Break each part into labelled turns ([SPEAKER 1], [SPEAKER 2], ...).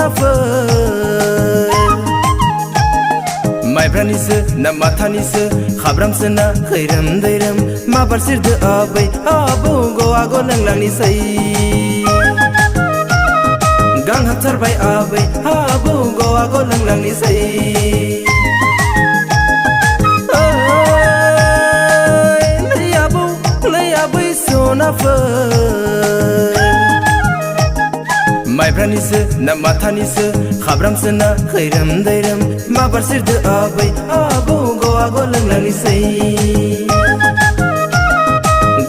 [SPEAKER 1] सनाफोर माइब्रानिसो ना माथानिसो खाब्रामसो ना खैरोम दैरोम माबार सिरदो आबै आबौ गवागो लोंलांनिसै गां हाबथारबाय आबै आबौ गवागो लोंलांनिसै लै आबै सनाफोर माइब्रानिसो ना माथानिसो खाब्रामसो ना खैरोम दैरोम माबार सिरदो आबै आबौ गवागो लोंलांनिसै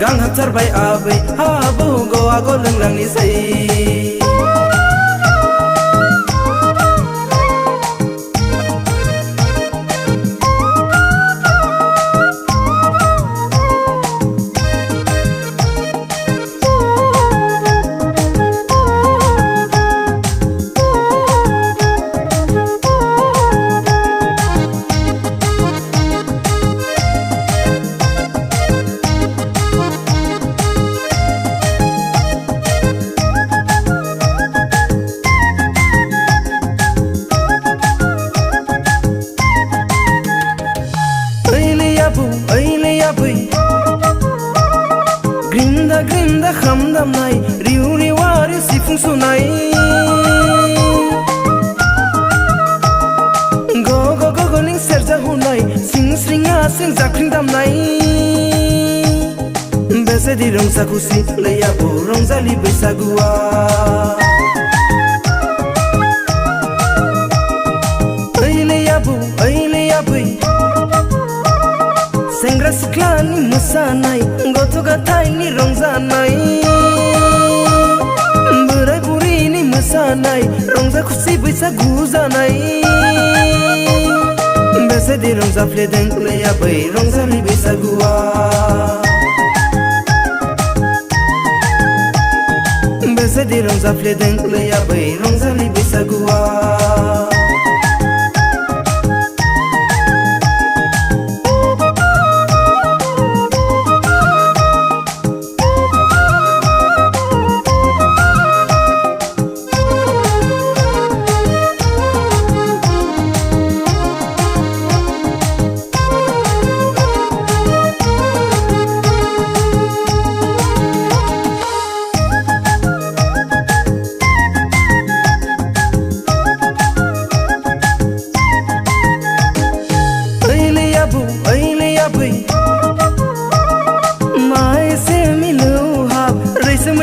[SPEAKER 1] गां हाबथारबाय आबै आबौ गवागो लोंलांनिसै Grinda grinda khamdamnai riu riwari sifung sunai go go go go ning serja hunai sing sringa sing zakring damnai bese di rongsa kusi leya bo rongzali besagua ai leya bu Sengra siklani musanai goto gatai ni rongzanai Berai buri ni musanai rongza kusi bisa guzanai Bese di rongza fledeng leya bai rongza li bisa gua Bese di rongza fledeng leya bai rongza li bisa gua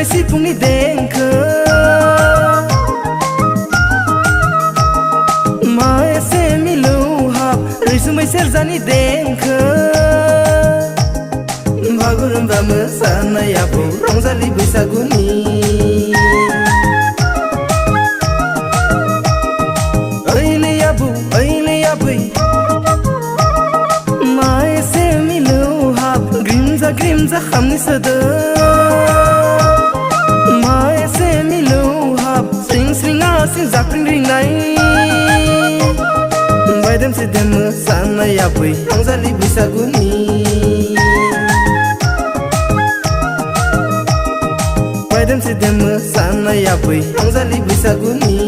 [SPEAKER 1] Sipung ni dengke Mai se milu hap Risumai serzani dengke Bagurum ba mesana ya bu Rongzali besaguni Aile ya bu Mai se milu hap Grimza khamni sada Sing zakring ringai Baidem sidem sana ya bui Rongzali besaguni Baidem sidem sana ya bui Rongzali besaguni